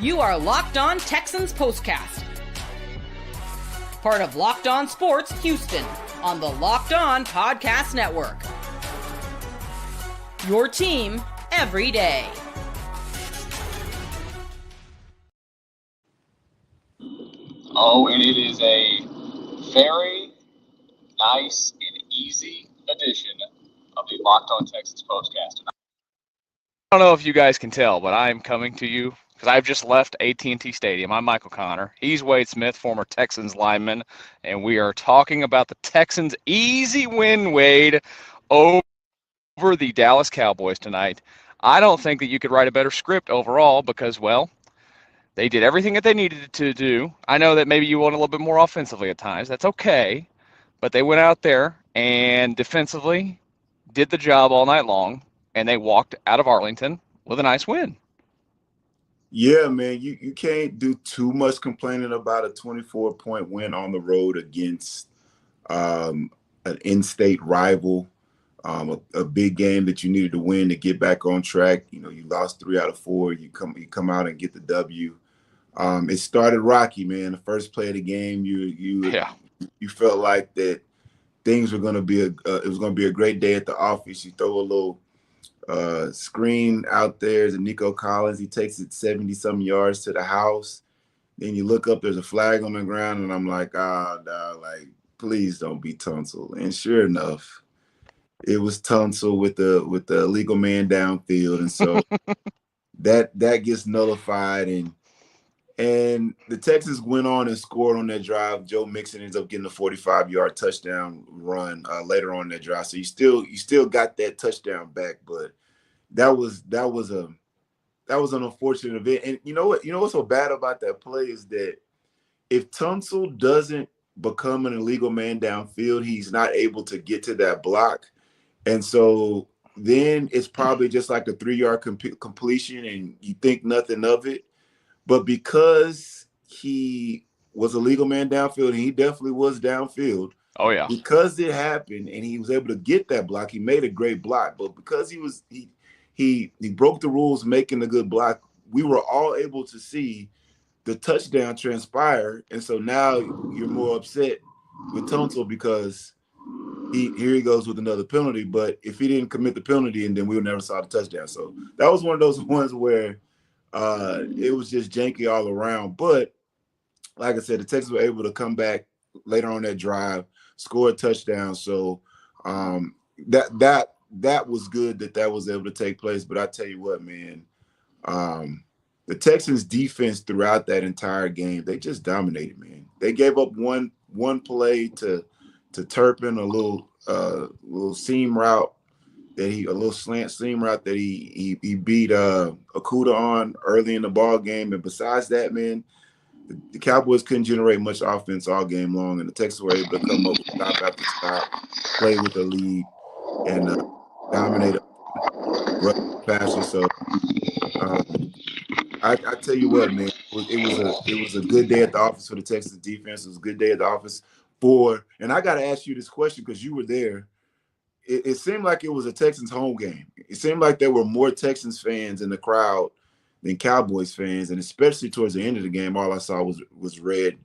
You are Locked On Texans Postcast, part of Locked On Sports Houston on the Locked On Podcast Network. Your team every day. Oh, and it is a very nice and easy edition of the Locked On Texans Postcast. I don't know if you guys can tell, but I am coming to you because I've just left AT&T Stadium. I'm Michael Connor. He's Wade Smith, former Texans lineman, and we are talking about the Texans' easy win, Wade, over the Dallas Cowboys tonight. I don't think that you could write a better script overall because, well, they did everything that they needed to do. I know that maybe you want a little bit more offensively at times. That's okay. But they went out there and defensively did the job all night long, and they walked out of Arlington with a nice win. Yeah, man, you can't do too much complaining about a 24-point win on the road against an in-state rival, a big game that you needed to win to get back on track. You know, you lost 3 out of 4. You come out and get the W. It started rocky, man. The first play of the game, you felt like that things were going to be it was going to be a great day at the office. You throw a little screen out there to Nico Collins. He takes it 70-some yards to the house. Then you look up, there's a flag on the ground, and I'm like, please don't be Tunsil. And sure enough, it was Tunsil with the illegal man downfield, and so that gets nullified, and the Texans went on and scored on that drive. Joe Mixon ends up getting a 45-yard touchdown run later on in that drive. So you still got that touchdown back, but that was an unfortunate event. And you know what's so bad about that play is that if Tunsil doesn't become an illegal man downfield, he's not able to get to that block. And so then it's probably just like a 3-yard completion, and you think nothing of it. But because he was a legal man downfield, and he definitely was downfield. Oh, yeah. Because it happened and he was able to get that block, he made a great block. But because he broke the rules making a good block, we were all able to see the touchdown transpire. And so now you're more upset with Tunsil because here he goes with another penalty. But if he didn't commit the penalty, and then we would never saw the touchdown. So that was one of those ones where it was just janky all around. But like I said, the Texans were able to come back later on that drive, score a touchdown. So that was good that was able to take place. But I tell you what, man, the Texans defense throughout that entire game, they just dominated, man. They gave up one play to Turpin, a little seam route a little slant seam route that he beat Okuda on early in the ball game. And besides that, man, the Cowboys couldn't generate much offense all game long, and the Texans were able to come up with stop after stop, play with the lead, and dominate passer. So I tell you what, man, it was a good day at the office for the Texans defense. It was a good day at the office and I got to ask you this question because you were there. It seemed like it was a Texans home game. It seemed like there were more Texans fans in the crowd than Cowboys fans, and especially towards the end of the game, all I saw was red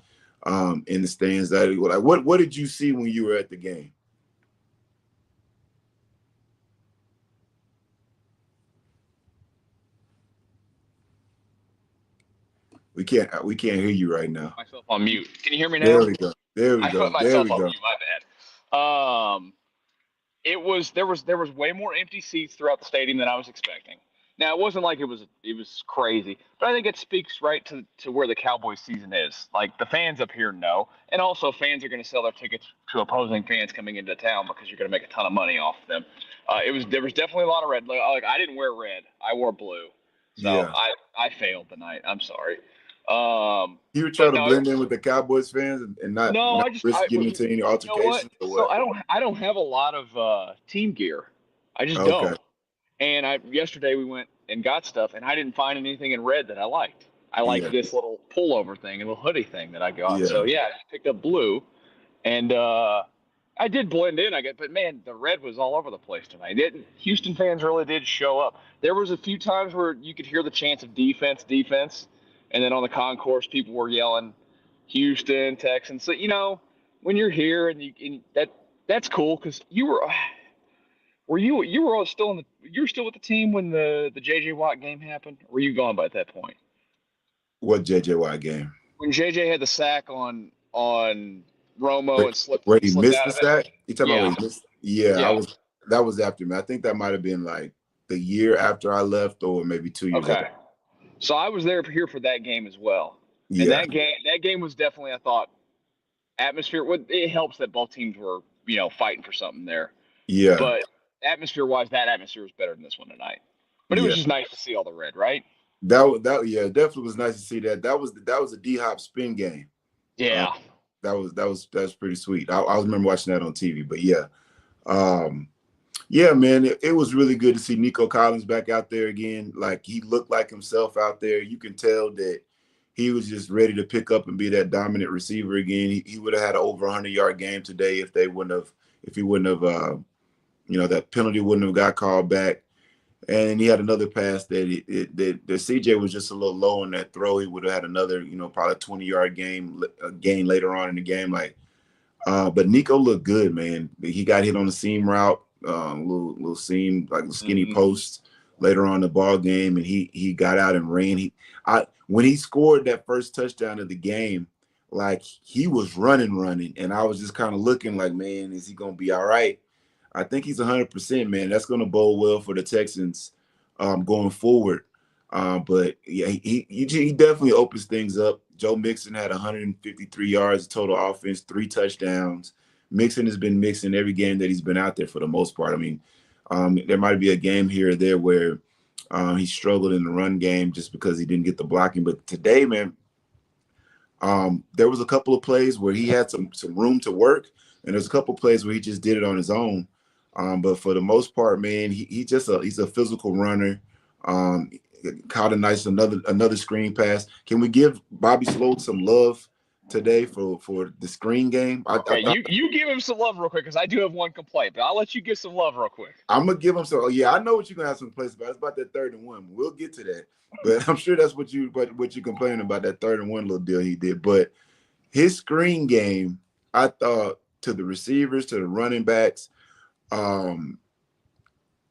in the stands. What did you see when you were at the game? We can't hear you right now. Myself on mute. Can you hear me now? There we go. I put myself on mute. My bad. There was way more empty seats throughout the stadium than I was expecting. Now, it wasn't like it was crazy, but I think it speaks right to where the Cowboys season is. Like, the fans up here know, and also fans are going to sell their tickets to opposing fans coming into town because you're going to make a ton of money off them. There was definitely a lot of red. Like, I didn't wear red. I wore blue. So yeah. I failed tonight. I'm sorry. You were trying to blend in with the Cowboys fans and not risk getting into any altercations? You know what? So I don't have a lot of team gear. I just don't. And yesterday we went and got stuff, and I didn't find anything in red that I liked. I liked this little pullover thing, a little hoodie thing that I got. Yeah. So I just picked up blue, and I did blend in, I guess. But man, the red was all over the place tonight. Houston fans really did show up. There was a few times where you could hear the chants of defense, And then on the concourse, people were yelling Houston Texans. So, when you're here and that's cool because you were still with the team when the JJ Watt game happened? Or were you gone by that point? What JJ Watt game? When JJ had the sack on Romo and slipped where he missed out the of it. sack? You talking about where he missed? Yeah, Yeah. that was after me. I think that might have been like the year after I left, or maybe 2 years. Okay. So I was here for that game as well. And Yeah. that game was definitely, I thought, atmosphere. It helps that both teams were, fighting for something there. Yeah. But atmosphere-wise, that atmosphere was better than this one tonight. But it was just nice to see all the red, right? That definitely was nice to see that. That was a D-Hop spin game. Yeah. That was pretty sweet. I remember watching that on TV. But yeah. Yeah, man, it was really good to see Nico Collins back out there again. Like, he looked like himself out there. You can tell that he was just ready to pick up and be that dominant receiver again. He would have had an over 100-yard game today if he wouldn't have, that penalty wouldn't have got called back. And he had another pass that CJ was just a little low on that throw. He would have had another, probably 20-yard gain later on in the game. But Nico looked good, man. He got hit on the seam route. Little seam, like the skinny post later on in the ball game, and he got out and ran. When he scored that first touchdown of the game, like, he was running, and I was just kind of looking like, man, is he gonna be all right? I think he's 100%, man. That's gonna bode well for the Texans going forward. But yeah, he definitely opens things up. Joe Mixon had 153 yards of total offense, 3 touchdowns. Mixon has been mixing every game that he's been out there for the most part. I mean, there might be a game here or there where he struggled in the run game just because he didn't get the blocking. But today, man, there was a couple of plays where he had some room to work, and there's a couple of plays where he just did it on his own. But for the most part, man, he's a physical runner. Caught another screen pass. Can we give Bobby Sloat some love today for the screen game? You give him some love real quick because I do have one complaint, but I'll let you give some love real quick. I'm gonna give him some. Oh, yeah, I know what you're gonna have some complaints about. It's about that 3rd and 1. We'll get to that, but I'm sure that's what you're complaining about, that 3rd and 1 little deal he did. But his screen game, I thought, to the receivers, to the running backs,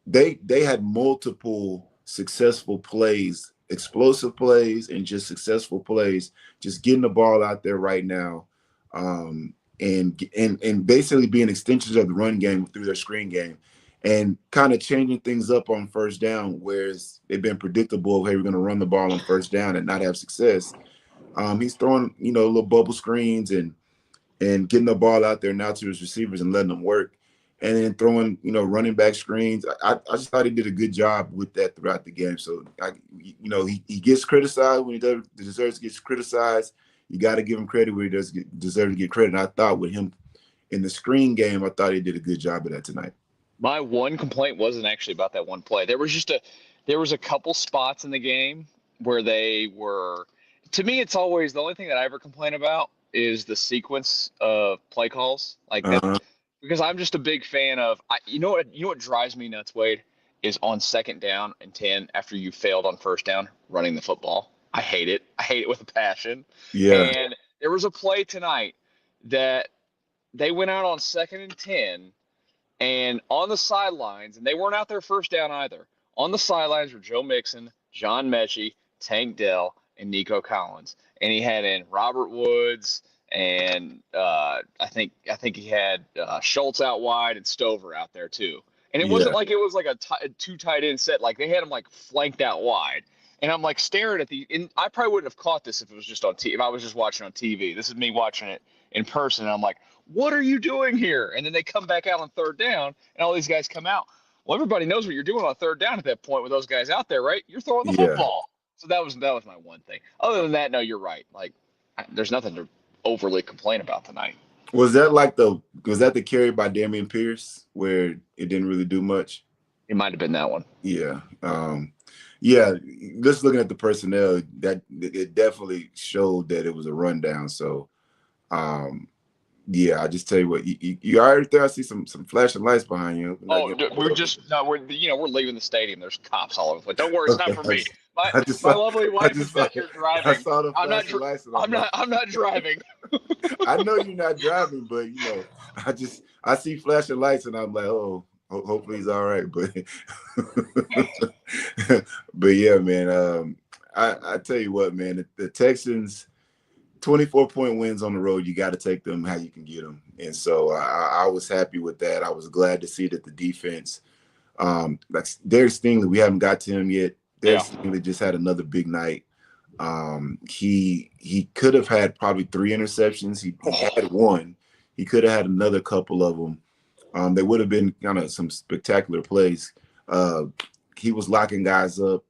they had multiple successful plays, explosive plays, and just successful plays, just getting the ball out there right now, and basically being extensions of the run game through their screen game, and kind of changing things up on first down, whereas they've been predictable of, hey, we're going to run the ball on first down and not have success. He's throwing, little bubble screens and getting the ball out there now to his receivers and letting them work. And then throwing, running back screens. I just thought he did a good job with that throughout the game. So, he gets criticized when he deserves to get criticized. You got to give him credit where he deserve to get credit. And I thought with him in the screen game, I thought he did a good job of that tonight. My one complaint wasn't actually about that one play. There was a couple spots in the game where they were. To me, it's always the only thing that I ever complain about is the sequence of play calls like that. Because I'm just a big fan of, you know what drives me nuts, Wade, is on 2nd down and 10 after you failed on 1st down running the football. I hate it. I hate it with a passion. Yeah. And there was a play tonight that they went out on 2nd and 10, and on the sidelines, and they weren't out there 1st down either. On the sidelines were Joe Mixon, John Mechie, Tank Dell, and Nico Collins. And he had in Robert Woods, and I think he had Schultz out wide and Stover out there too. And it wasn't like it was like a 2 tight end set. Like, they had him like flanked out wide. And I'm like staring at and I probably wouldn't have caught this if it was just on TV. If I was just watching on TV. This is me watching it in person. And I'm like, what are you doing here? And then they come back out on 3rd down, and all these guys come out. Well, everybody knows what you're doing on 3rd down at that point with those guys out there, right? You're throwing the football. So that was my one thing. Other than that, no, you're right. Like, there's nothing to overly complain about tonight. Was that the carry by Dameon Pierce where it didn't really do much? It might have been that one. Yeah. Just looking at the personnel, that it definitely showed that it was a rundown. So, Yeah, I just tell you what, you already there. I see some flashing lights behind you. Oh, we're leaving the stadium. There's cops all over the place. Don't worry, it's not Okay, for me. I just My saw, lovely I wife is just saw, back here driving. the I'm not. flashing lights, and I'm like, I'm not driving. I know you're not driving, but I see flashing lights, and I'm like, oh, hopefully he's all right. But, but yeah, man. I tell you what, man, the Texans. 24-point wins on the road, you got to take them how you can get them. And so I was happy with that. I was glad to see that the defense, like Derek Stingley, we haven't got to him yet. Derek Stingley just had another big night. He could have had probably 3 interceptions. He had one. He could have had another couple of them. They would have been kind of some spectacular plays. He was locking guys up.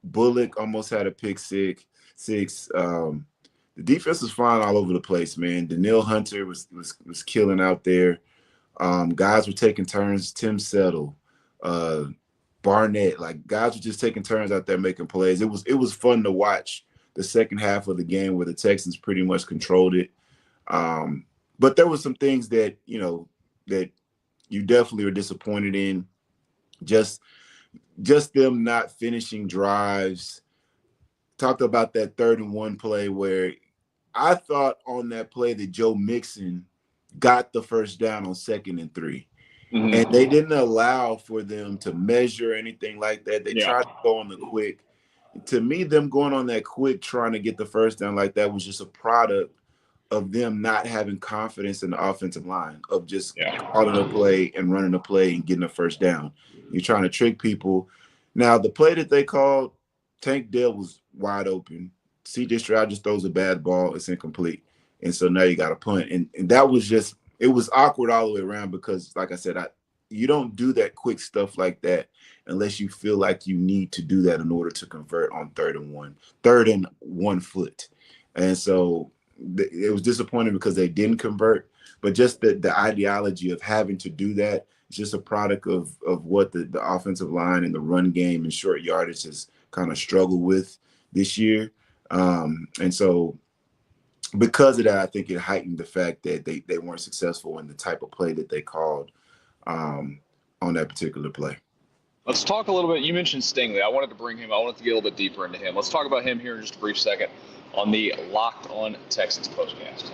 Bullock almost had a pick six. The defense was flying all over the place, man. Danielle Hunter was killing out there. Guys were taking turns. Tim Settle, Barnett, like guys were just taking turns out there making plays. It was fun to watch the second half of the game where the Texans pretty much controlled it. But there were some things that that you definitely were disappointed in. Just them not finishing drives. Talked about that 3rd-and-1 play where I thought on that play that Joe Mixon got the first down on 2nd and 3. Mm-hmm. And they didn't allow for them to measure anything like that. They tried to go on the quick. To me, them going on that quick, trying to get the first down like that was just a product of them not having confidence in the offensive line, of just calling a play and running a play and getting a first down. You're trying to trick people. Now, the play that they called, Tank Dell was wide open. C.J. Stroud just throws a bad ball. It's incomplete. And so now you got to punt. And that was just – it was awkward all the way around because, like I said, you don't do that quick stuff like that unless you feel like you need to do that in order to convert on 3rd and 1 foot. And so it was disappointing because they didn't convert. But just the ideology of having to do that is just a product of what the offensive line and the run game and short yardage has kind of struggled with this year. And so because of that, I think it heightened the fact that they weren't successful in the type of play that they called on that particular play. Let's talk a little bit. You mentioned Stingley. I wanted to bring him. I wanted to get a little bit deeper into him. Let's talk about him here in just a brief second on the Locked On Texans Postcast.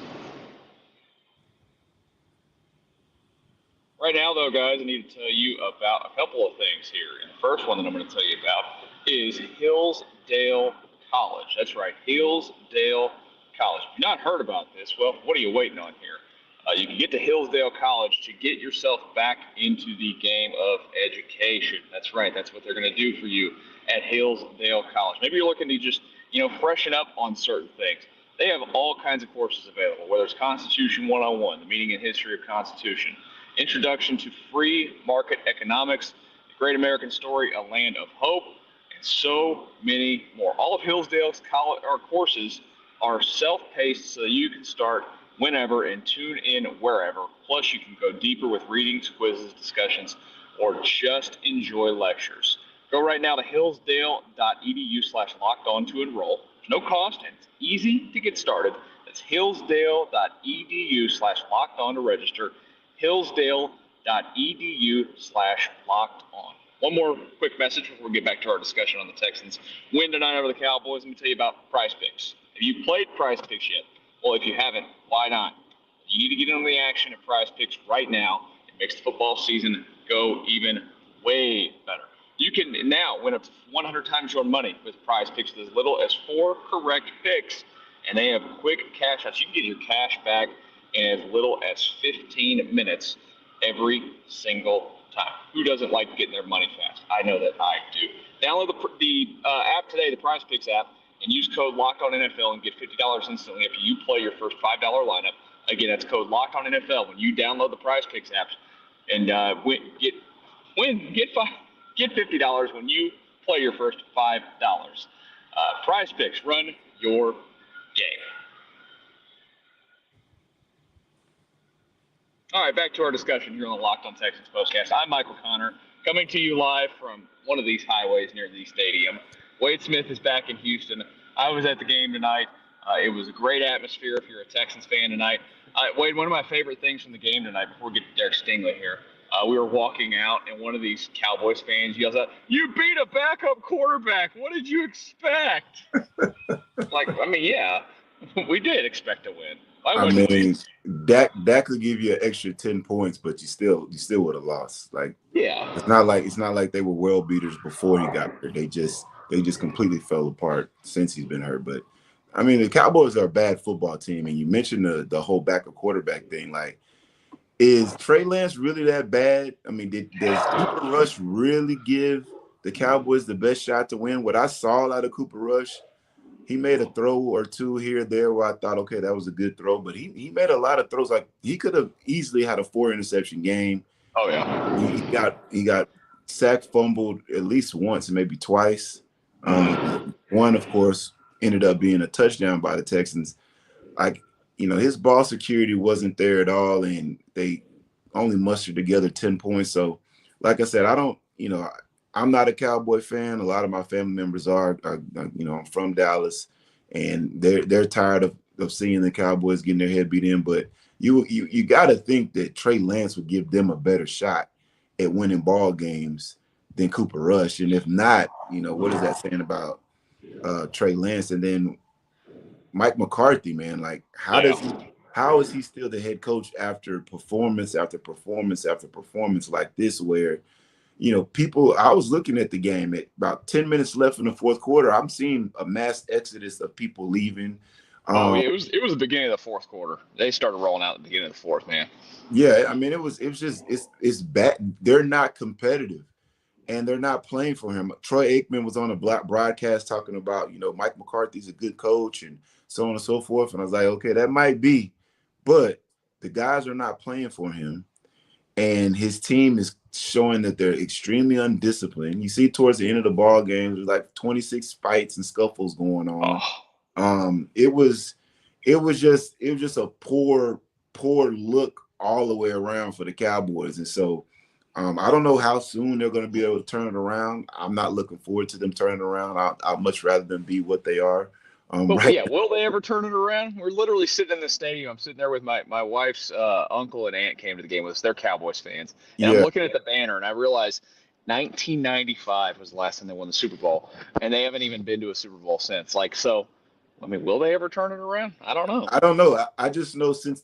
Right now, though, guys, I need to tell you about a couple of things here. And the first one that I'm going to tell you about is Hillsdale College. That's right, Hillsdale College. If you've not heard about this, well, what are you waiting on here? You can get to Hillsdale College to get yourself back into the game of education. That's right. That's what they're going to do for you at Hillsdale College. Maybe you're looking to just, freshen up on certain things. They have all kinds of courses available, whether it's Constitution 101, the meaning and history of Constitution, Introduction to Free Market Economics, The Great American Story, A Land of Hope, and so many more. All of Hillsdale's courses are self-paced so that you can start whenever and tune in wherever. Plus, you can go deeper with readings, quizzes, discussions, or just enjoy lectures. Go right now to hillsdale.edu/lockedon to enroll. There's no cost, and it's easy to get started. That's hillsdale.edu/lockedon to register. hillsdale.edu/lockedon. One more quick message before we get back to our discussion on the Texans win tonight over the Cowboys. Let me tell you about PrizePicks. Have you played PrizePicks yet? Well, if you haven't, why not? You need to get in on the action at PrizePicks right now. It makes the football season go even way better. You can now win up to 100 times your money with PrizePicks with as little as 4 correct picks, and they have quick cash outs. You can get your cash back in as little as 15 minutes every single time. Who doesn't like getting their money fast? I know that I do. Download the app today, the PrizePicks app, and use code LOCKEDONNFL and get $50 instantly after you play your first $5 lineup. Again, that's code LOCKEDONNFL when you download the PrizePicks app, and get $50 when you play your first $5. PrizePicks, run your game. All right, back to our discussion here on the Locked On Texans Postcast. I'm Michael Connor, coming to you live from one of these highways near the stadium. Wade Smith is back in Houston. I was at the game tonight. It was a great atmosphere if you're a Texans fan tonight. Wade, one of my favorite things from the game tonight, before we get to Derek Stingley here, we were walking out, and one of these Cowboys fans yells out, "You beat a backup quarterback. What did you expect?" Yeah, we did expect to win. Why I wouldn't mean, we? that could give you an extra 10 points, but you still would have lost. Like, Yeah. it's not like they were world beaters before he got there. They just completely fell apart since he's been hurt. But I mean, the Cowboys are a bad football team, and you mentioned the whole backup quarterback thing. Like, is Trey Lance really that bad? I mean, does Cooper Rush really give the Cowboys the best shot to win? What I saw out of Cooper Rush, he made a throw or two here or there where I thought, okay, that was a good throw. But he made a lot of throws. Like, he could have easily had a 4-interception game. Oh yeah. He got sacked, fumbled at least once, maybe twice. One, of course, ended up being a touchdown by the Texans. Like, his ball security wasn't there at all, and they only mustered together 10 points. So, like I said, I'm not a Cowboy fan. A lot of my family members are. I'm from Dallas, and they're tired of seeing the Cowboys getting their head beat in. But you got to think that Trey Lance would give them a better shot at winning ball games than Cooper Rush. And if not, what is that saying about Trey Lance? And then Mike McCarthy, man, like, how is he still the head coach after performance after performance after performance like this, where I was looking at the game at about 10 minutes left in the fourth quarter. I'm seeing a mass exodus of people leaving. It was the beginning of the fourth quarter. They started rolling out at the beginning of the fourth, man. Yeah, I mean, it's bad. They're not competitive, and they're not playing for him. Troy Aikman was on a broadcast talking about, Mike McCarthy's a good coach and so on and so forth. And I was like, okay, that might be, but the guys are not playing for him. And his team is showing that they're extremely undisciplined. You see towards the end of the ball game, there's like 26 fights and scuffles going on. It was just a poor look all the way around for the Cowboys. And so I don't know how soon they're going to be able to turn it around. I'm not looking forward to them turning around. I'd much rather them be what they are. Will they ever turn it around? We're literally sitting in the stadium. I'm sitting there with my wife's uncle and aunt came to the game with us. They're Cowboys fans. And I'm looking at the banner, and I realize 1995 was the last time they won the Super Bowl, and they haven't even been to a Super Bowl since. Will they ever turn it around? I don't know. I don't know. I just know since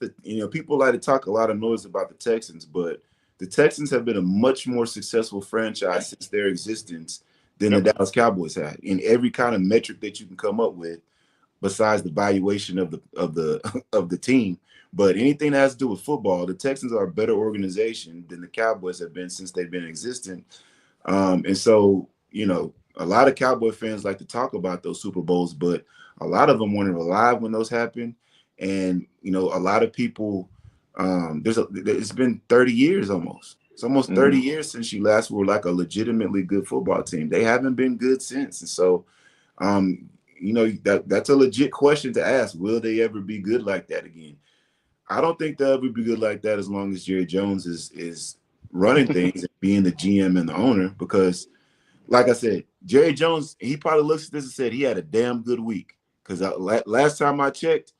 people like to talk a lot of noise about the Texans, but the Texans have been a much more successful franchise since their existence than the Dallas Cowboys had in every kind of metric that you can come up with, besides the valuation of the team. But anything that has to do with football, the Texans are a better organization than the Cowboys have been since they've been existent. And so, a lot of Cowboy fans like to talk about those Super Bowls, but a lot of them weren't alive when those happened. And, a lot of people, it's been 30 years almost. It's almost 30 years since you last were like a legitimately good football team. They haven't been good since. And so, that's a legit question to ask. Will they ever be good like that again? I don't think they'll ever be good like that as long as Jerry Jones is running things and being the GM and the owner. Because, like I said, Jerry Jones, he probably looks at this and said he had a damn good week. Because last time I checked,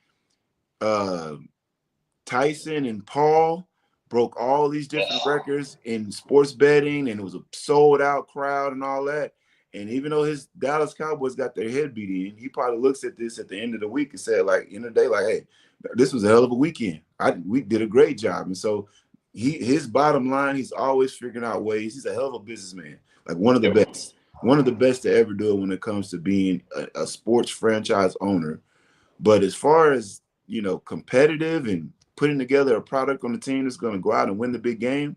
Tyson and Paul broke all these different records in sports betting, and it was a sold-out crowd and all that. And even though his Dallas Cowboys got their head beat in, he probably looks at this at the end of the week and said, like, end of the day, like, hey, this was a hell of a weekend. We did a great job. And so his bottom line, he's always figuring out ways. He's a hell of a businessman, like one of the best to ever do it when it comes to being a sports franchise owner. But as far as, competitive and putting together a product on the team that's going to go out and win the big game,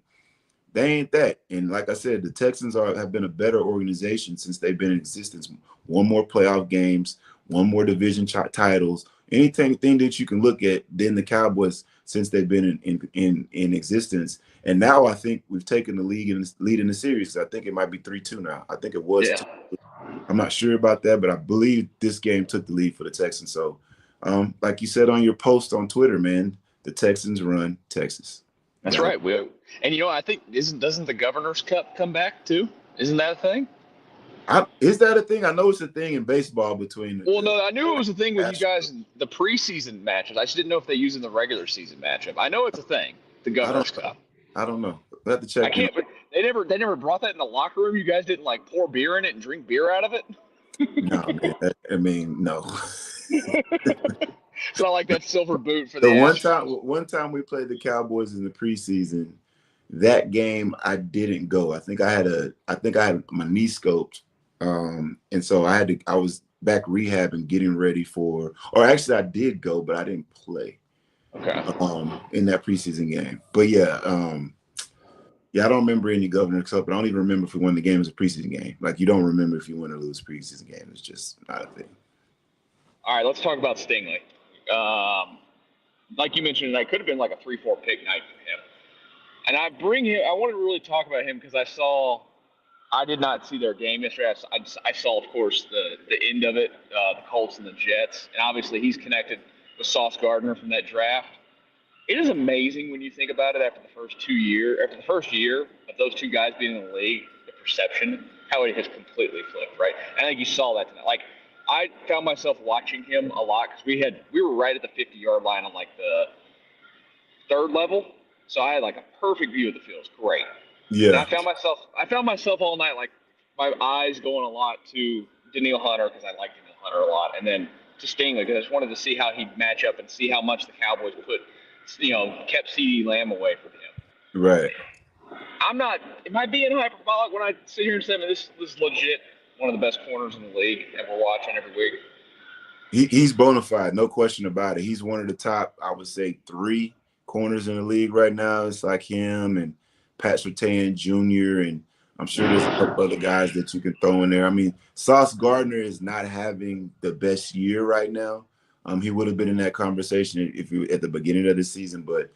they ain't that. And like I said, the Texans have been a better organization since they've been in existence. One more playoff games, one more division titles, anything that you can look at than the Cowboys since they've been in existence. And now I think we've taken the lead in the series. I think it might be 3-2 now. I think it was 2. I'm not sure about that, but I believe this game took the lead for the Texans. So, like you said on your post on Twitter, man, the Texans run Texas. That's right. I think doesn't the Governor's Cup come back too? Isn't that a thing? Is that a thing? I know it's a thing in baseball between. Well, no, I knew it was a thing with you guys in the preseason matches. I just didn't know if they use it in the regular season matchup. I know it's a thing, the Governor's Cup. I don't know. We have to check. I can't. But they never brought that in the locker room. You guys didn't like pour beer in it and drink beer out of it. No, man. No. It's not like that silver boot for the Astros. one time we played the Cowboys in the preseason. That game I didn't go. I think I had my knee scoped, and so I was back rehabbing, getting ready for. Or actually, I did go, but I didn't play. Okay. In that preseason game, but yeah, I don't remember any Governor's Cup. I don't even remember if we won the game as a preseason game. Like, you don't remember if you win or lose a preseason game. It's just not a thing. All right, let's talk about Stingley. Like you mentioned, that could have been like a 3-4 pick night for him. And I wanted to really talk about him because I did not see their game yesterday. I saw, of course, the end of it, the Colts and the Jets. And obviously he's connected with Sauce Gardner from that draft. It is amazing when you think about it after the first year of those two guys being in the league, the perception, how it has completely flipped, right? I think you saw that tonight. Like, I found myself watching him a lot because we were right at the 50-yard line on like the third level. So I had like a perfect view of the field. It's great. Yeah. And I found myself all night, like my eyes going a lot to Danielle Hunter because I like Danielle Hunter a lot. And then to Stingley because I just wanted to see how he'd match up and see how much the Cowboys kept CeeDee Lamb away from him. Right. Am I being hyperbolic when I sit here and say, man, this is legit one of the best corners in the league that we're watching every week? He's bona fide, no question about it. He's one of the top, I would say, 3 corners in the league right now. It's like him and Pat Surtain Jr. and I'm sure there's a couple other guys that you can throw in there. I mean, Sauce Gardner is not having the best year right now. He would have been in that conversation if you at the beginning of the season, but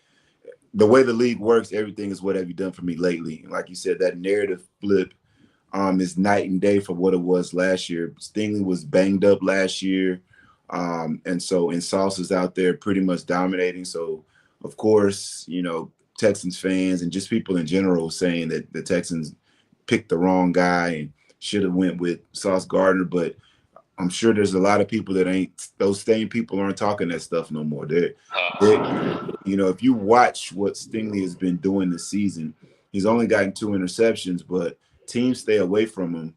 the way the league works, everything is what have you done for me lately. And like you said, that narrative flip is night and day from what it was last year. Stingley was banged up last year. And Sauce is out there pretty much dominating. So, of course, Texans fans and just people in general saying that the Texans picked the wrong guy and should have went with Sauce Gardner. But I'm sure there's a lot of people those same people aren't talking that stuff no more. If you watch what Stingley has been doing this season, he's only gotten 2 interceptions, but teams stay away from him.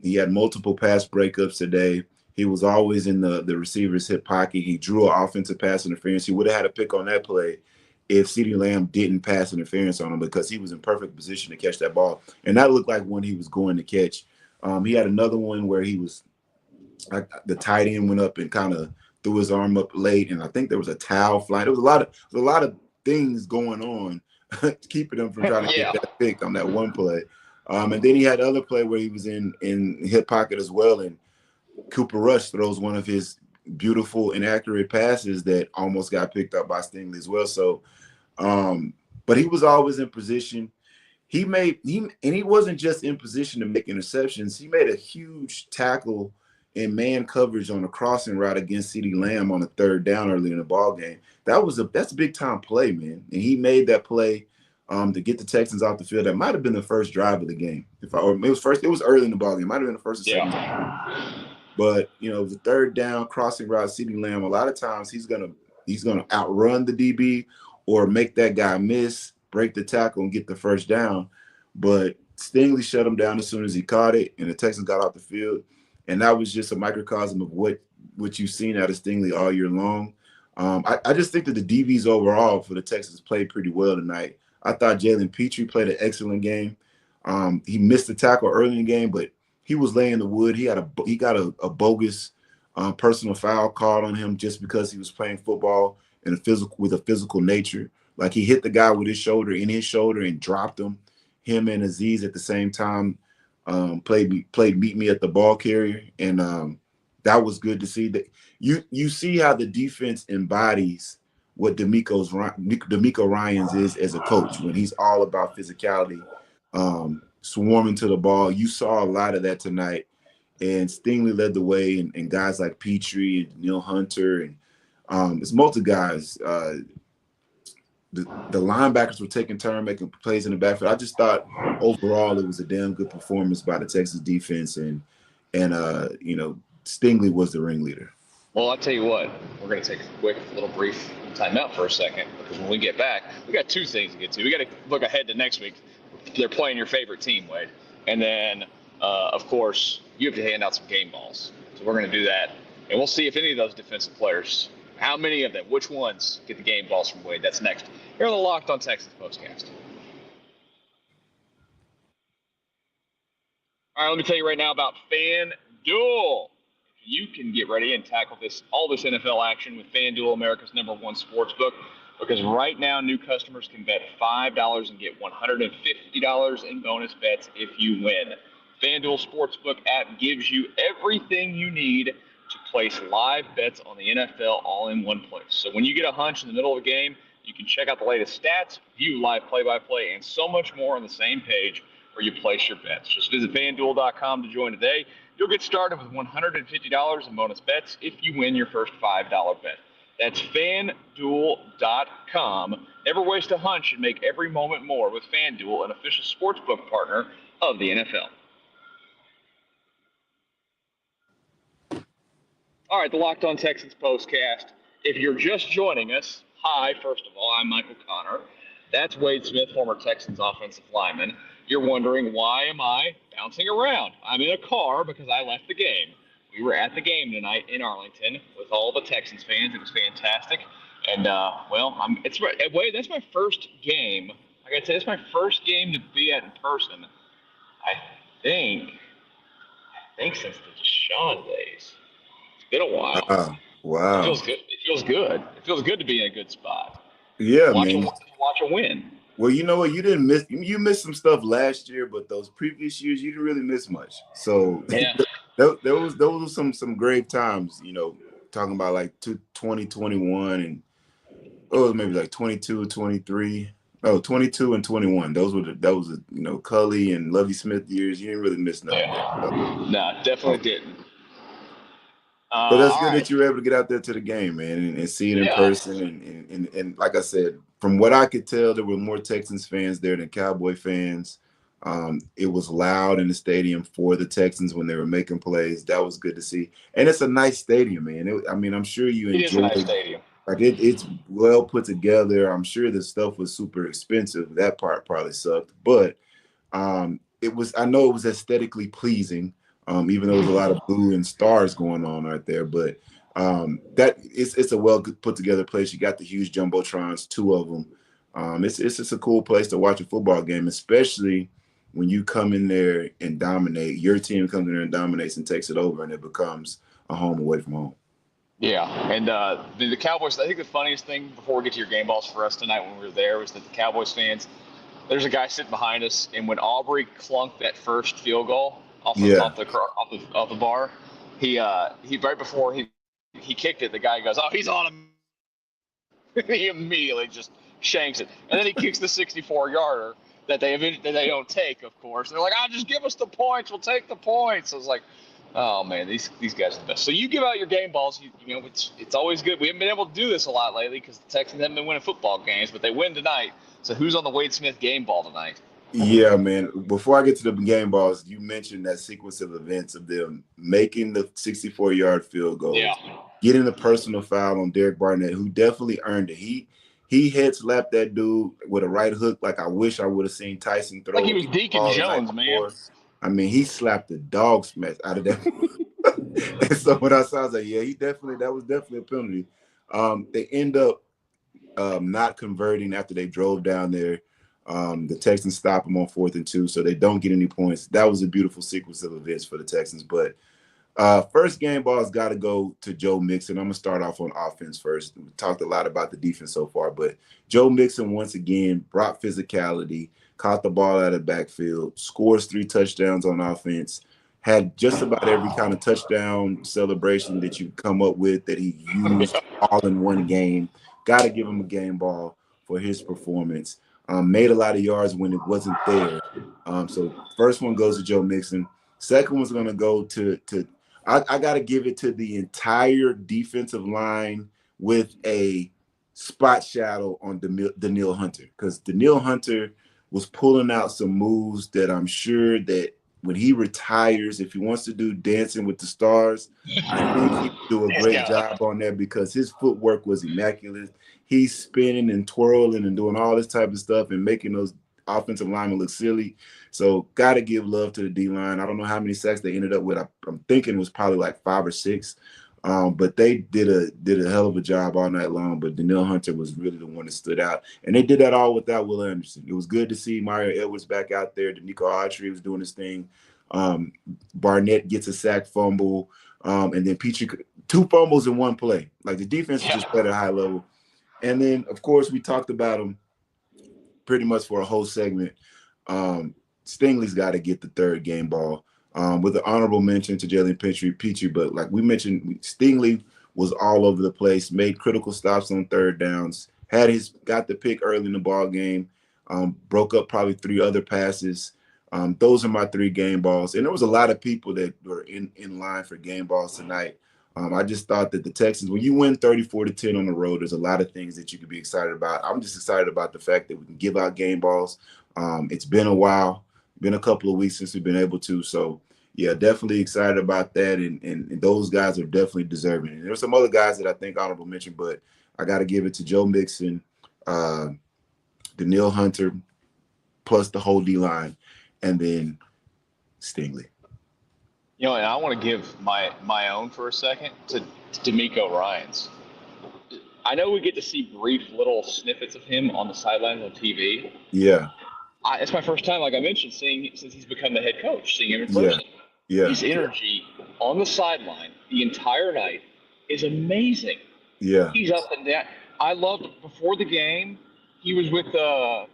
He had multiple pass breakups today. He was always in the receiver's hip pocket. He drew an offensive pass interference. He would have had a pick on that play if CeeDee Lamb didn't pass interference on him because he was in perfect position to catch that ball. And that looked like one he was going to catch. He had another one where he was the tight end went up and kind of threw his arm up late, and I think there was a towel flying. There was a lot of things going on keeping him from trying to get that pick on that one play. And then he had other play where he was in hip pocket as well, and Cooper Rush throws one of his beautiful inaccurate passes that almost got picked up by Stingley as well. So, but he was always in position. He wasn't just in position to make interceptions. He made a huge tackle in man coverage on a crossing route against CeeDee Lamb on a 3rd down early in the ball game. That's a big time play, man. And he made that play to get the Texans off the field. That might have been the first drive of the game. It was early in the ball game. It might have been the first or second. But it was a 3rd down crossing route. CeeDee Lamb, a lot of times he's gonna outrun the DB or make that guy miss, break the tackle, and get the first down. But Stingley shut him down as soon as he caught it, and the Texans got off the field. And that was just a microcosm of what you've seen out of Stingley all year long. I just think that the DBs overall for the Texans played pretty well tonight. I thought Jalen Petrie played an excellent game. He missed the tackle early in the game, but he was laying the wood. He got a bogus personal foul called on him just because he was playing football with a physical nature. Like, he hit the guy with his shoulder and dropped him. Him and Aziz at the same time played meet me at the ball carrier, and that was good to see. That you see how the defense embodies what D'Amico Ryans is as a coach when he's all about physicality, swarming to the ball. You saw a lot of that tonight, and Stingley led the way, and guys like Petrie and Neil Hunter and it's multiple guys. the linebackers were taking turn making plays in the backfield. I just thought overall it was a damn good performance by the Texas defense, and Stingley was the ringleader. Well, I'll tell you what, we're going to take a quick little brief timeout for a second, because when we get back, we got two things to get to. We got to look ahead to next week. They're playing your favorite team, Wade. And then, of course, you have to hand out some game balls. So we're going to do that. And we'll see if any of those defensive players, how many of them, which ones get the game balls from Wade. That's next here on the Locked On Texans Postcast. All right, let me tell you right now about FanDuel. You can get ready and tackle all this NFL action with FanDuel, America's #1 sportsbook, because right now new customers can bet $5 and get $150 in bonus bets if you win. FanDuel Sportsbook app gives you everything you need to place live bets on the NFL all in one place. So when you get a hunch in the middle of a game, you can check out the latest stats, view live play-by-play, and so much more on the same page where you place your bets. Just visit FanDuel.com to join today. You'll get started with $150 in bonus bets if you win your first $5 bet. That's FanDuel.com. Never waste a hunch and make every moment more with FanDuel, an official sportsbook partner of the NFL. All right, the Locked On Texans Postcast. If you're just joining us, hi, first of all, I'm Michael Connor. That's Wade Smith, former Texans offensive lineman. You're wondering, why am I bouncing around? I'm in a car because I left the game. We were at the game tonight in Arlington with all the Texans fans. It was fantastic. And, Wade, that's my first game. I got to say, it's my first game to be at in person, I think since the Deshaun days. It's been a while. Wow. It feels good. It feels good to be in a good spot. Yeah, watch man. Watch a win. Well, you know what? You missed some stuff last year, but those previous years you didn't really miss much. So yeah. those were some great times, talking about like 2021 and maybe like 22, 23. Oh, 22 and 21. That was Cully and Lovie Smith years. You didn't really miss nothing. Yeah. No, definitely didn't. But that's good that you were able to get out there to the game, man, and see it in person. And like I said, from what I could tell, there were more Texans fans there than Cowboy fans. It was loud in the stadium for the Texans when they were making plays. That was good to see. And it's a nice stadium, man. I'm sure you enjoyed it. It is a nice stadium. Like it's well put together. I'm sure the stuff was super expensive. That part probably sucked, but I know it was aesthetically pleasing. Even though there was a lot of blue and stars going on right there, but it's a well put together place. You got the huge jumbotrons, 2 of them. It's just a cool place to watch a football game, especially when you come in there and dominate. Your team comes in there and dominates and takes it over, and it becomes a home away from home. Yeah, and the Cowboys, I think the funniest thing before we get to your game balls for us tonight when we were there was that the Cowboys fans, there's a guy sitting behind us, and when Aubrey clunked that first field goal off the bar, he right before he kicked it, the guy goes, "Oh, he's on him." He immediately just shanks it, and then he kicks the 64-yarder that they don't take, of course. And they're like, just give us the points. We'll take the points. I was like, oh man, these guys are the best. So you give out your game balls. It's always good. We haven't been able to do this a lot lately because the Texans haven't been winning football games, but they win tonight. So who's on the Wade Smith game ball tonight? Yeah, man. Before I get to the game balls, you mentioned that sequence of events of them making the 64-yard field goal, getting the personal foul on Derek Barnett, who definitely earned it. He head slapped that dude with a right hook like I wish I would have seen Tyson throw. Like he was Deacon Jones, man. I mean, he slapped the dog's mess out of that. And so when I saw, I was like, yeah, that was definitely a penalty. They end up not converting after they drove down there. The Texans stop them on 4th and 2, so they don't get any points. That was a beautiful sequence of events for the Texans. But first game ball's got to go to Joe Mixon. I'm going to start off on offense first. We talked a lot about the defense so far, but Joe Mixon once again brought physicality, caught the ball out of the backfield, scores 3 touchdowns on offense, had just about every kind of touchdown celebration that you come up with that he used all in one game. Got to give him a game ball for his performance. Made a lot of yards when it wasn't there. So first one goes to Joe Mixon. Second one's going to go to I got to give it to the entire defensive line with a spot shadow on Danielle Hunter, because Danielle Hunter was pulling out some moves that I'm sure that when he retires, if he wants to do Dancing with the Stars, I think he'd do a great job on that, because his footwork was immaculate. He's spinning and twirling and doing all this type of stuff and making those offensive linemen look silly. So got to give love to the D-line. I don't know how many sacks they ended up with. I'm thinking it was probably like 5 or 6. But they did a hell of a job all night long. But Danielle Hunter was really the one that stood out. And they did that all without Will Anderson. It was good to see Mario Edwards back out there. Danico Autry was doing his thing. Barnett gets a sack fumble. And then Petrie, 2 fumbles in 1 play. Like, the defense just played at a high level. And then, of course, we talked about them pretty much for a whole segment. Stingley's got to get the 3rd game ball. With an honorable mention to Jalen Petrie, but like we mentioned, Stingley was all over the place, made critical stops on 3rd downs, got the pick early in the ball game, broke up probably 3 other passes. Those are my 3 game balls. And there was a lot of people that were in line for game balls tonight. I just thought that the Texans, when you win 34-10 on the road, there's a lot of things that you could be excited about. I'm just excited about the fact that we can give out game balls. It's been a while, been a couple of weeks since we've been able to. So, yeah, definitely excited about that. And those guys are definitely deserving. And there's some other guys that I think honorable mention, but I got to give it to Joe Mixon, Danielle Hunter, plus the whole D-line, and then Stingley. You know, and I want to give my own for a second to D'Amico Ryans. I know we get to see brief little snippets of him on the sidelines on TV. Yeah. It's my first time, like I mentioned, seeing him since he's become the head coach, seeing him in person. Yeah. His energy on the sideline the entire night is amazing. Yeah. He's up and down. I loved before the game, he was with I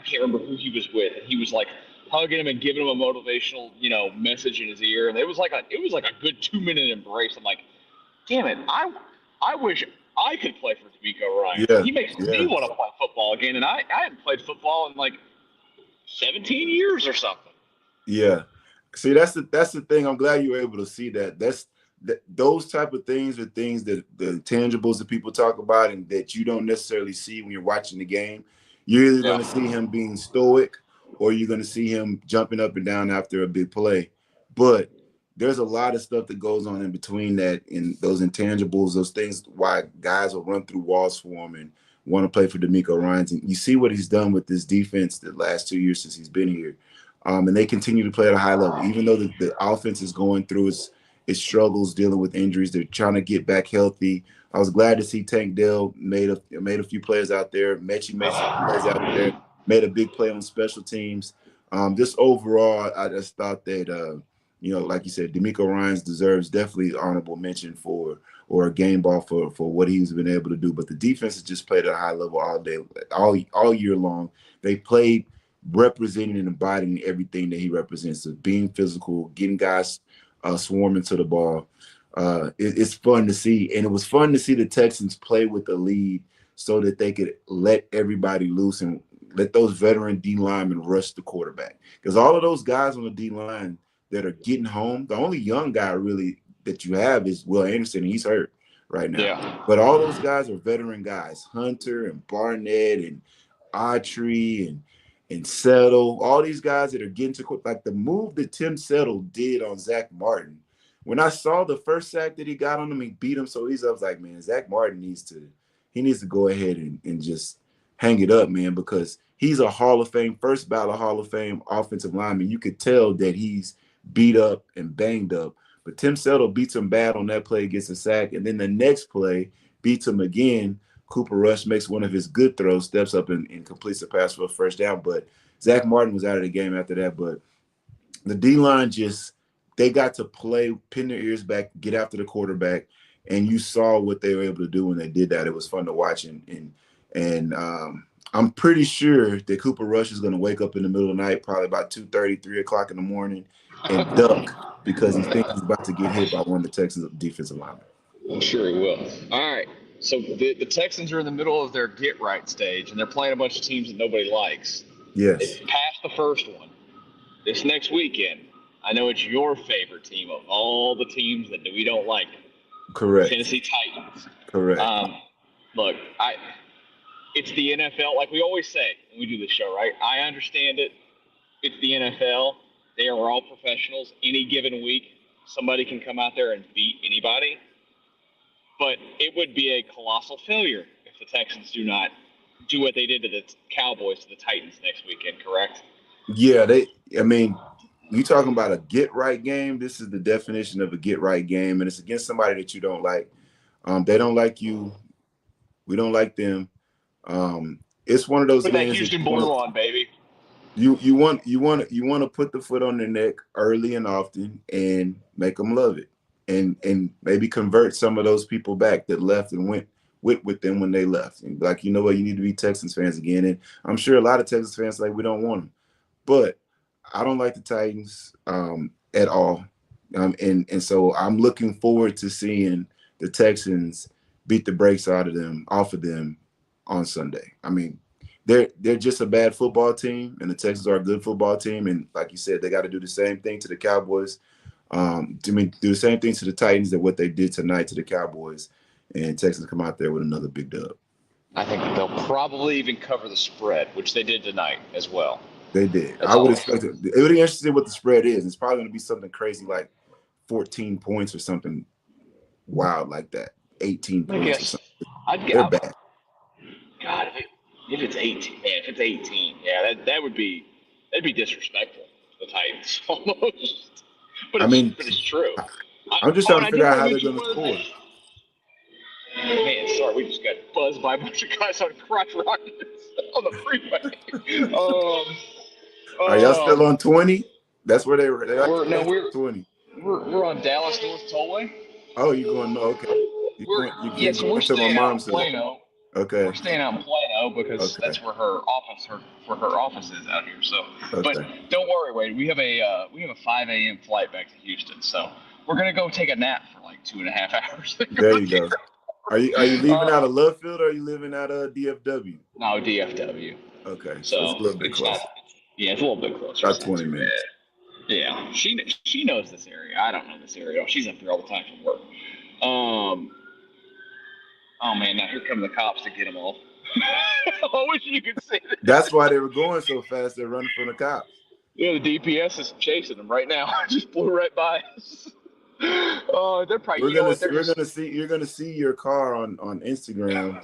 can't remember who he was with. And he was like hugging him and giving him a motivational, message in his ear. And it was like a good 2-minute embrace. I'm like, damn it, I wish I could play for D'Amico Ryan. Yeah. He makes me want to play football again. And I hadn't played football in like 17 years or something. Yeah. See, that's the thing. I'm glad you were able to see that. Those type of things are things that the intangibles that people talk about and that you don't necessarily see when you're watching the game. You're either going to see him being stoic or you're going to see him jumping up and down after a big play. But there's a lot of stuff that goes on in between that, and those intangibles, those things why guys will run through walls for him and want to play for D'Amico Ryans. And you see what he's done with this defense the last 2 years since he's been here. And they continue to play at a high level. Even though the offense is going through its struggles dealing with injuries, they're trying to get back healthy. I was glad to see Tank Dell made a few plays out there. Mechie made some plays out there, made a big play on special teams. Just overall, I just thought that, like you said, D'Amico Ryans deserves definitely honorable mention or a game ball for what he's been able to do. But the defense has just played at a high level all day, all year long. They played representing and embodying everything that he represents. So being physical, getting guys swarming to the ball. It's fun to see. And it was fun to see the Texans play with the lead so that they could let everybody loose and let those veteran D linemen rush the quarterback. Because all of those guys on the D line that are getting home, the only young guy really that you have is Will Anderson, and he's hurt right now. Yeah. But all those guys are veteran guys. Hunter and Barnett and Autry and Settle, all these guys that are getting to, like the move that Tim Settle did on Zach Martin. When I saw the first sack that he got on him, he beat him so easy. I was like, man, Zach Martin needs to go ahead and just hang it up, man, because he's a Hall of Fame, first ballot Hall of Fame offensive lineman. You could tell that he's beat up and banged up. But Tim Settle beats him bad on that play, gets a sack, and then the next play beats him again. Cooper Rush makes one of his good throws, steps up and completes the pass for a first down. But Zach Martin was out of the game after that. But the D-line they got to play, pin their ears back, get after the quarterback, and you saw what they were able to do when they did that. It was fun to watch. And I'm pretty sure that Cooper Rush is going to wake up in the middle of the night, probably about 2:30, 3 o'clock in the morning, and duck because he thinks he's about to get hit by one of the Texans defensive linemen. I'm sure he will. All right. So the Texans are in the middle of their get-right stage, and they're playing a bunch of teams that nobody likes. Yes. It's past the first one. This next weekend, I know it's your favorite team of all the teams that we don't like. Correct. Tennessee Titans. Correct. look, it's the NFL. Like we always say when we do this show, right? I understand it. It's the NFL. They are all professionals. Any given week, somebody can come out there and beat anybody. But it would be a colossal failure if the Texans do not do what they did to the Cowboys to the Titans next weekend, correct? Yeah, you talking about a get-right game. This is the definition of a get-right game, and it's against somebody that you don't like. They don't like you. We don't like them. It's one of those Put that games Houston blue on, baby. You want to put the foot on their neck early and often and make them love it, and maybe convert some of those people back that left and went with them when they left. And like, you know what, you need to be Texans fans again. And I'm sure a lot of Texans fans like, we don't want them, but I don't like the Titans at all. And so I'm looking forward to seeing the Texans beat the brakes off of them on Sunday. I mean, they're just a bad football team, and the Texans are a good football team. And like you said, they got to do the same thing to the Cowboys. Do the same thing to the Titans that what they did tonight to the Cowboys, and Texans come out there with another big dub. I think they'll probably even cover the spread, which they did tonight as well. They did. I would expect it. It would be interesting what the spread is. It's probably going to be something crazy like 14 points or something wild like that. 18 points or something. They're bad. God, if it's 18, if it's 18, yeah, that'd be disrespectful to the Titans almost. But it's true. I'm just trying to figure out how they're going to score. Man, sorry, we just got buzzed by a bunch of guys on crotch rockets on the freeway. Are y'all still on 20? That's where they were. We're 20. We're on Dallas North Tollway. Oh, you're going? Okay. We're staying out in Plano. Okay. We're staying out in Plano because that's where her office is out here. So, but don't worry, Wade. We have a 5 a.m. flight back to Houston, so we're gonna go take a nap for like 2.5 hours. There you go. Are you leaving out of Love Field or are you living out of DFW? No, DFW. Okay, so it's a little bit closer. It's a little bit closer. About 20 minutes. Yeah, she knows this area. I don't know this area. She's up there all the time from work. Oh man, now here come the cops to get them all. I wish you could see that. That's why they were going so fast. They're running from the cops. Yeah, the DPS is chasing them right now. Just blew right by us. Oh, they're probably. You're gonna see your car on Instagram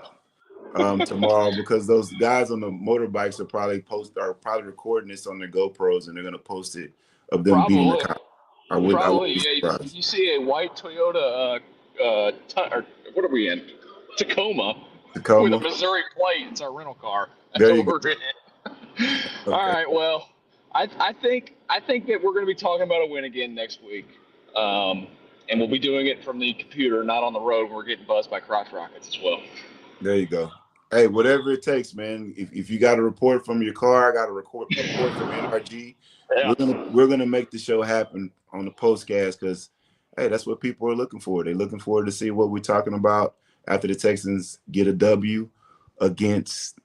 tomorrow, because those guys on the motorbikes are probably recording this on their GoPros, and they're gonna post it of them beating the cops. I would be surprised. If you see a white Toyota, or what are we in? Tacoma. With a Missouri plate. It's our rental car. That's what we're in. Okay. All right. Well, I think that we're going to be talking about a win again next week, and we'll be doing it from the computer, not on the road. We're getting buzzed by crotch rockets as well. There you go. Hey, whatever it takes, man. If you got a report from your car, I got a report from NRG. Yeah. We're gonna make the show happen on the postcast, because hey, that's what people are looking for. They're looking forward to see what we're talking about after the Texans get a W against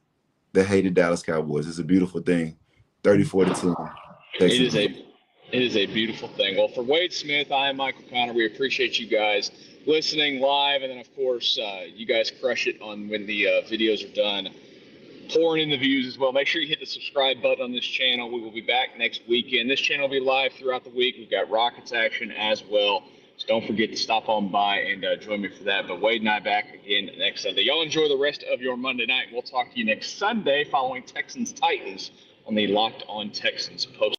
the hated Dallas Cowboys. It's a beautiful thing. 34-10. It is a beautiful thing. Well, for Wade Smith, I am Michael Connor. We appreciate you guys listening live, and then of course you guys crush it on when the videos are done, pouring in the views as well. Make sure you hit the subscribe button on this channel. We will be back next weekend. This channel will be live throughout the week. We've got Rockets action as well. So don't forget to stop on by and join me for that. But Wade and I back again next Sunday. Y'all enjoy the rest of your Monday night. We'll talk to you next Sunday following Texans-Titans on the Locked On Texans Post.